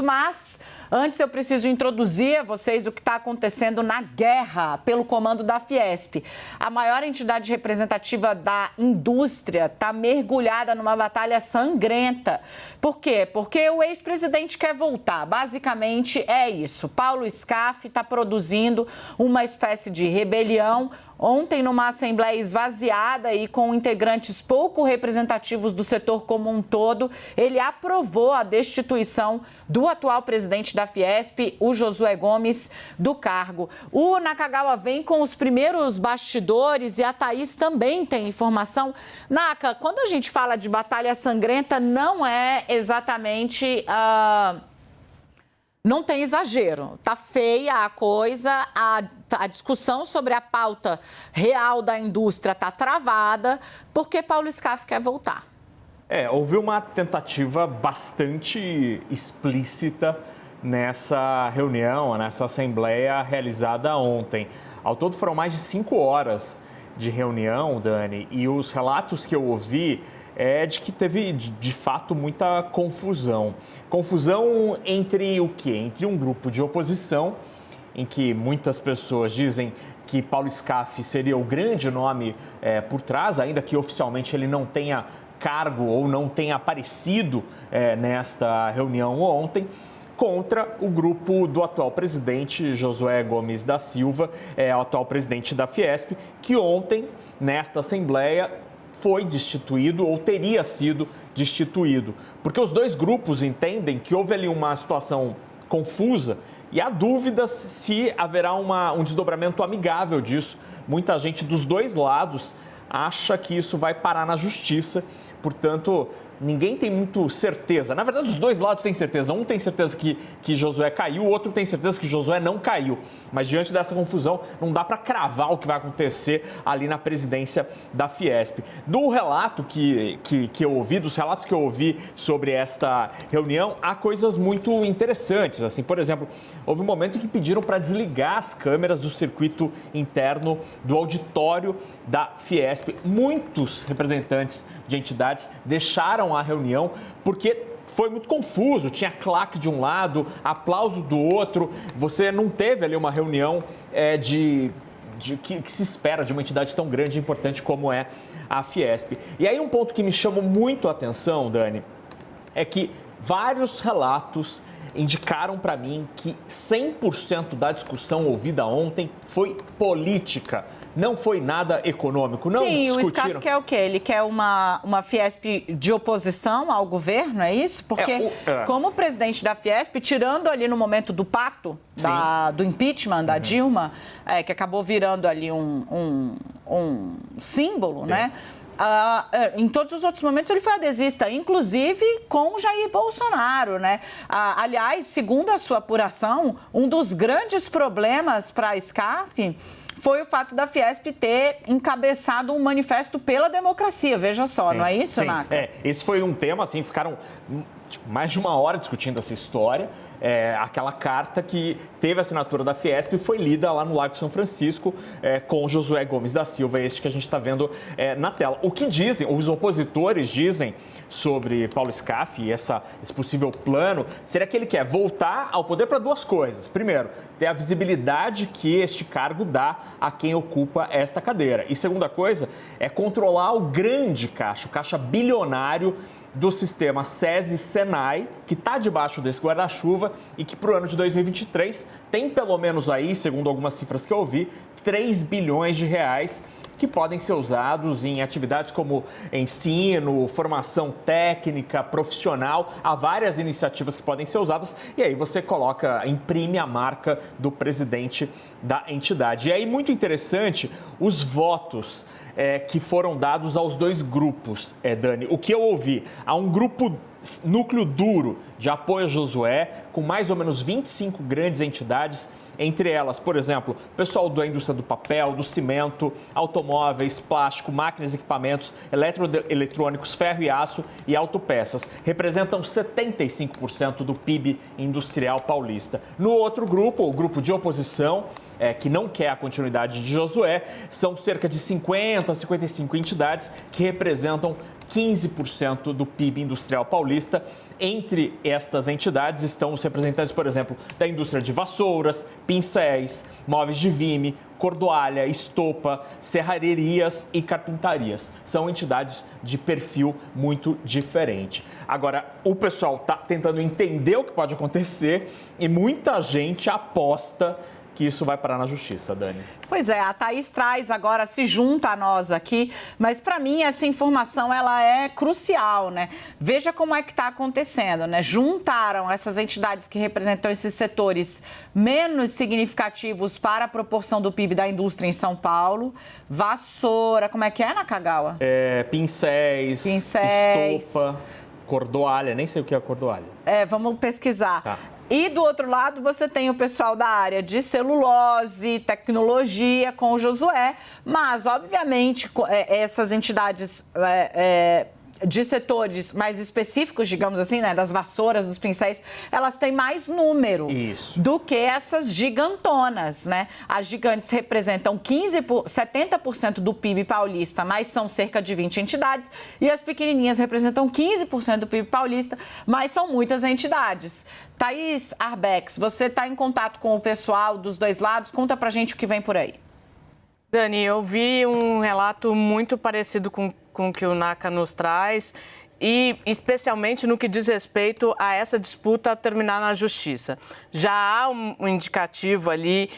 Mas antes eu preciso introduzir a vocês o que está acontecendo na guerra pelo comando da Fiesp. A maior entidade representativa da indústria está mergulhada numa batalha sangrenta. Por quê? Porque o ex-presidente quer voltar. Basicamente é isso. Paulo Scaff está produzindo uma espécie de rebelião. Ontem, numa assembleia esvaziada e com integrantes pouco representativos do setor como um todo, ele aprovou a destituição do atual presidente da Fiesp, o Josué Gomes, do cargo. O Nakagawa vem com os primeiros bastidores e a Thaís também tem informação. Naka, quando a gente fala de batalha sangrenta, não é exatamente... Não tem exagero, tá feia a coisa, a discussão sobre a pauta real da indústria tá travada, porque Paulo Scaff quer voltar. Houve uma tentativa bastante explícita nessa reunião, nessa assembleia realizada ontem. Ao todo foram mais de 5 horas de reunião, Dani, e os relatos que eu ouvi de que teve, de fato, muita confusão. Confusão entre o quê? Entre um grupo de oposição, em que muitas pessoas dizem que Paulo Scaff seria o grande nome por trás, ainda que oficialmente ele não tenha cargo ou não tenha aparecido nesta reunião ontem, contra o grupo do atual presidente Josué Gomes da Silva, o atual presidente da Fiesp, que ontem, nesta assembleia, foi destituído ou teria sido destituído. Porque os dois grupos entendem que houve ali uma situação confusa e há dúvidas se haverá um desdobramento amigável disso. Muita gente dos dois lados acha que isso vai parar na justiça, portanto, ninguém tem muito certeza. Na verdade, os dois lados têm certeza. Um tem certeza que Josué caiu, o outro tem certeza que Josué não caiu. Mas diante dessa confusão, não dá para cravar o que vai acontecer ali na presidência da Fiesp. Do relato que eu ouvi, dos relatos que eu ouvi sobre esta reunião, há coisas muito interessantes. Assim, por exemplo, houve um momento em que pediram para desligar as câmeras do circuito interno do auditório da Fiesp. Muitos representantes de entidades deixaram a reunião porque foi muito confuso, tinha claque de um lado, aplauso do outro, você não teve ali uma reunião que se espera de uma entidade tão grande e importante como é a Fiesp. E aí um ponto que me chamou muito a atenção, Dani, é que vários relatos indicaram para mim que 100% da discussão ouvida ontem foi política. Não foi nada econômico, não discutiram. O Scaff quer o quê? Ele quer uma Fiesp de oposição ao governo, é isso? Porque como presidente da Fiesp, tirando ali no momento do pacto, do impeachment da Dilma, que acabou virando ali um símbolo, né? Em todos os outros momentos ele foi adesista, inclusive com Jair Bolsonaro, né? Aliás, segundo a sua apuração, um dos grandes problemas para a Scaff foi o fato da Fiesp ter encabeçado um manifesto pela democracia, veja só, não é isso, Naka? Esse foi um tema, assim, ficaram mais de 1 hora discutindo essa história. Aquela carta que teve a assinatura da Fiesp e foi lida lá no Largo São Francisco com Josué Gomes da Silva, este que a gente está vendo na tela. O que dizem, os opositores dizem sobre Paulo Scaff e esse possível plano, seria que ele quer voltar ao poder para 2 coisas. Primeiro, ter a visibilidade que este cargo dá a quem ocupa esta cadeira. E segunda coisa, é controlar o grande caixa, o caixa bilionário do sistema SES e SENAI, que está debaixo desse guarda-chuva e que para o ano de 2023 tem pelo menos aí, segundo algumas cifras que eu ouvi, 3 bilhões de reais que podem ser usados em atividades como ensino, formação técnica, profissional. Há várias iniciativas que podem ser usadas e aí você imprime a marca do presidente da entidade. E aí, muito interessante, os votos que foram dados aos 2 grupos, Dani. O que eu ouvi? Há um grupo núcleo duro de apoio a Josué, com mais ou menos 25 grandes entidades, entre elas, por exemplo, pessoal da indústria do papel, do cimento, automóveis, plástico, máquinas e equipamentos, eletroeletrônicos, ferro e aço e autopeças. Representam 75% do PIB industrial paulista. No outro grupo, o grupo de oposição, que não quer a continuidade de Josué, são cerca de 50, 55 entidades que representam 15% do PIB industrial paulista. Entre estas entidades estão os representantes, por exemplo, da indústria de vassouras, pincéis, móveis de vime, cordoalha, estopa, serrarias e carpintarias. São entidades de perfil muito diferente. Agora, o pessoal está tentando entender o que pode acontecer e muita gente aposta que isso vai parar na justiça, Dani. Pois é, a Thaís traz agora, se junta a nós aqui, mas para mim essa informação ela é crucial, né? Veja como é que está acontecendo, né? Juntaram essas entidades que representam esses setores menos significativos para a proporção do PIB da indústria em São Paulo. Vassoura, como é que é, Nakagawa? Pincéis, estopa, cordoalha, nem sei o que é cordoalha. Vamos pesquisar. Tá. E do outro lado, você tem o pessoal da área de celulose, tecnologia, com o Josué, mas, obviamente, essas entidades de setores mais específicos, digamos assim, né, das vassouras, dos pincéis, elas têm mais número do que essas gigantonas, né? As gigantes representam 70% do PIB paulista, mas são cerca de 20 entidades, e as pequenininhas representam 15% do PIB paulista, mas são muitas entidades. Thaís Arbex, você está em contato com o pessoal dos dois lados, conta pra gente o que vem por aí. Dani, eu vi um relato muito parecido com o que o Naka nos traz e especialmente no que diz respeito a essa disputa terminar na justiça. Já há um indicativo ali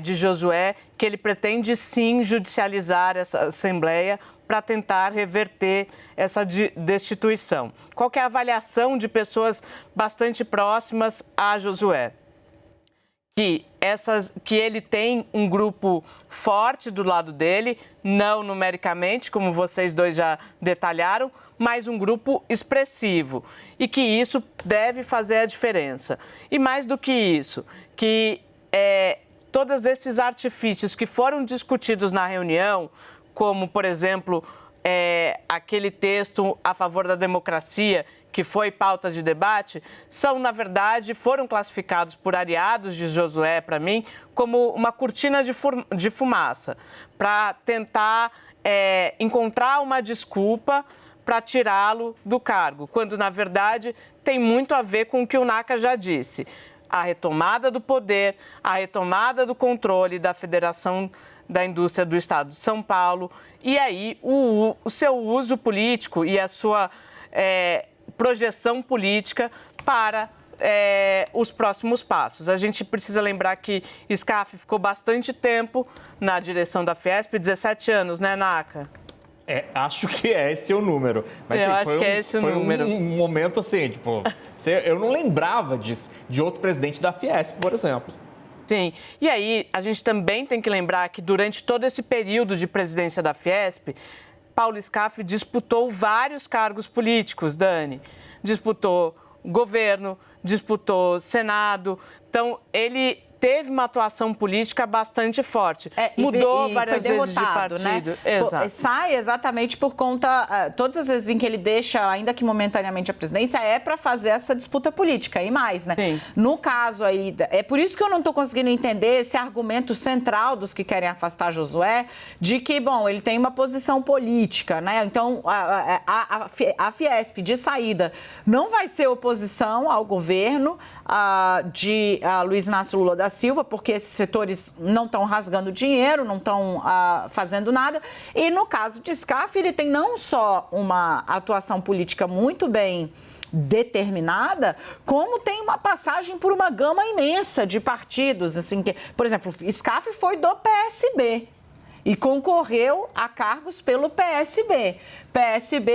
de Josué que ele pretende sim judicializar essa Assembleia para tentar reverter essa destituição. Qual que é a avaliação de pessoas bastante próximas a Josué? Que ele tem um grupo forte do lado dele, não numericamente, como vocês dois já detalharam, mas um grupo expressivo e que isso deve fazer a diferença. E mais do que isso, que todos esses artifícios que foram discutidos na reunião, como, por exemplo, aquele texto a favor da democracia, que foi pauta de debate, foram classificados por aliados de Josué, para mim, como uma cortina de fumaça, para tentar encontrar uma desculpa para tirá-lo do cargo, quando, na verdade, tem muito a ver com o que o Naka já disse. A retomada do poder, a retomada do controle da Federação da Indústria do Estado de São Paulo, e aí o seu uso político e a sua projeção política para os próximos passos. A gente precisa lembrar que Scaff ficou bastante tempo na direção da Fiesp, 17 anos, né, Naka? Acho que esse é o número. Mas, eu acho que é esse o número. Foi um momento assim, tipo, eu não lembrava de outro presidente da Fiesp, por exemplo. Sim, e aí a gente também tem que lembrar que durante todo esse período de presidência da Fiesp, Paulo Scaff disputou vários cargos políticos, Dani. Disputou governo, disputou Senado. Então, ele teve uma atuação política bastante forte. Mudou várias vezes de partido. Né? Exato. Sai exatamente por conta... todas as vezes em que ele deixa, ainda que momentaneamente, a presidência, é para fazer essa disputa política e mais, né? Sim. No caso aí... É por isso que eu não estou conseguindo entender esse argumento central dos que querem afastar Josué, de que, bom, ele tem uma posição política, né? Então, a Fiesp, de saída, não vai ser oposição ao governo de Luiz Inácio Lula da Silva, porque esses setores não estão rasgando dinheiro, não estão fazendo nada. E no caso de Scaff, ele tem não só uma atuação política muito bem determinada, como tem uma passagem por uma gama imensa de partidos. Assim, por exemplo, Scaff foi do PSB e concorreu a cargos pelo PSB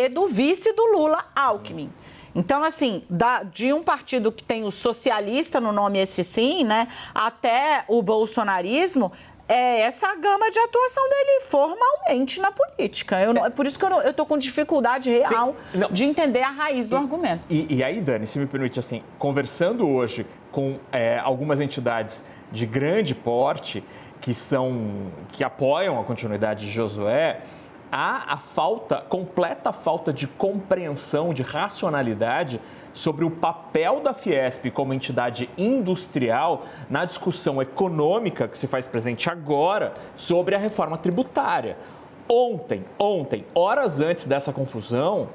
do vice do Lula, Alckmin. Então, assim, de um partido que tem o socialista no nome, esse sim, né, até o bolsonarismo, é essa gama de atuação dele formalmente na política. É por isso que eu estou com dificuldade real de entender a raiz do argumento. E aí, Dani, se me permite, assim, conversando hoje com algumas entidades de grande porte que apoiam a continuidade de Josué, há completa falta de compreensão, de racionalidade sobre o papel da Fiesp como entidade industrial na discussão econômica que se faz presente agora sobre a reforma tributária. ontem, horas antes dessa confusão,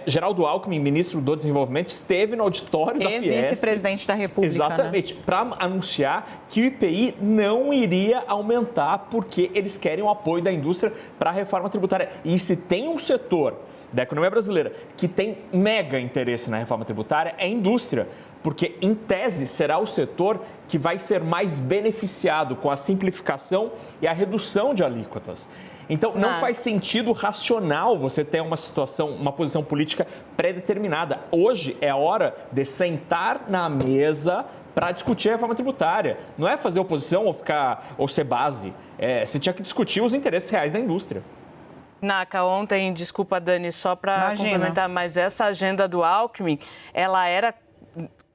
Geraldo Alckmin, ministro do Desenvolvimento, esteve no auditório da Fiesp. Vice-presidente da República, exatamente, né? Para anunciar que o IPI não iria aumentar porque eles querem o apoio da indústria para a reforma tributária. E se tem um setor da economia brasileira que tem mega interesse na reforma tributária, é a indústria, porque, em tese, será o setor que vai ser mais beneficiado com a simplificação e a redução de alíquotas. Então, não faz sentido racional você ter uma posição política pré-determinada. Hoje é a hora de sentar na mesa para discutir a reforma tributária. Não é fazer oposição ou ser base. Você tinha que discutir os interesses reais da indústria. Naka, ontem, desculpa, Dani, só para complementar, mas essa agenda do Alckmin, ela era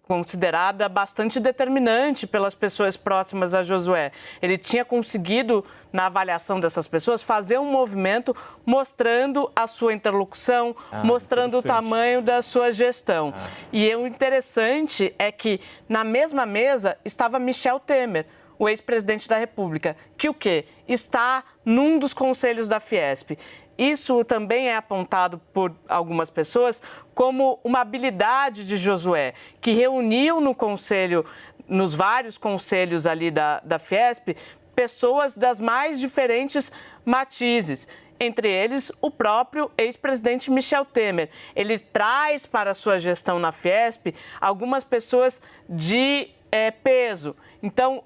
considerada bastante determinante pelas pessoas próximas a Josué. Ele tinha conseguido, na avaliação dessas pessoas, fazer um movimento mostrando a sua interlocução, mostrando o tamanho da sua gestão. E o interessante é que, na mesma mesa, estava Michel Temer, o ex-presidente da República, que o quê? Está num dos conselhos da Fiesp. Isso também é apontado por algumas pessoas como uma habilidade de Josué, que reuniu no conselho, nos vários conselhos ali da Fiesp, pessoas das mais diferentes matizes. Entre eles, o próprio ex-presidente Michel Temer. Ele traz para a sua gestão na Fiesp algumas pessoas de peso. Então,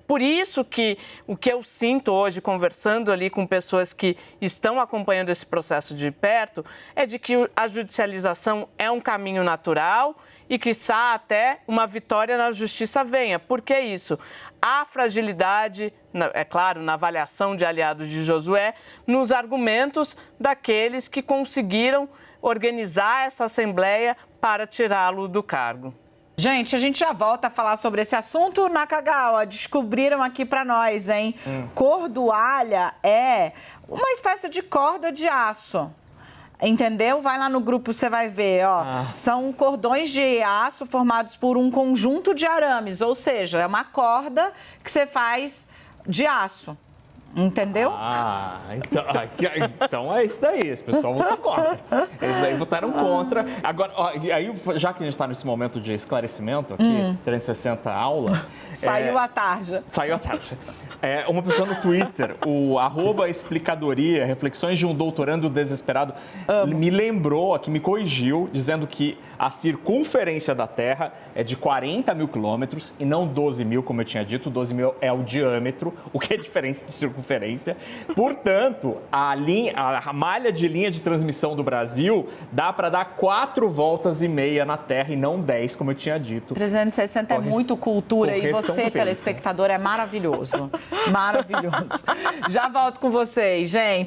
por isso que o que eu sinto hoje, conversando ali com pessoas que estão acompanhando esse processo de perto, é de que a judicialização é um caminho natural e, quiçá, até uma vitória na justiça venha. Por que isso? Há fragilidade, é claro, na avaliação de aliados de Josué, nos argumentos daqueles que conseguiram organizar essa Assembleia para tirá-lo do cargo. Gente, a gente já volta a falar sobre esse assunto. Nakagawa, descobriram aqui pra nós, hein? Cordoalha é uma espécie de corda de aço. Entendeu? Vai lá no grupo, você vai ver, ó. São cordões de aço formados por um conjunto de arames, ou seja, é uma corda que você faz de aço. Entendeu? Então é isso daí. Esse pessoal votou contra. Eles aí votaram contra. Agora, aí, já que a gente está nesse momento de esclarecimento aqui, 360 aula... Saiu a tarja. Saiu a tarja. Uma pessoa no Twitter, o @explicadoria, reflexões de um doutorando desesperado, me lembrou aqui, me corrigiu, dizendo que a circunferência da Terra é de 40 mil quilômetros e não 12 mil, como eu tinha dito. 12 mil é o diâmetro, o que é a diferença de circunferência. Portanto, a malha de linha de transmissão do Brasil dá para dar 4,5 voltas na Terra e não 10, como eu tinha dito. 360 é muito cultura e você, telespectador, é maravilhoso. Maravilhoso. Já volto com vocês, gente.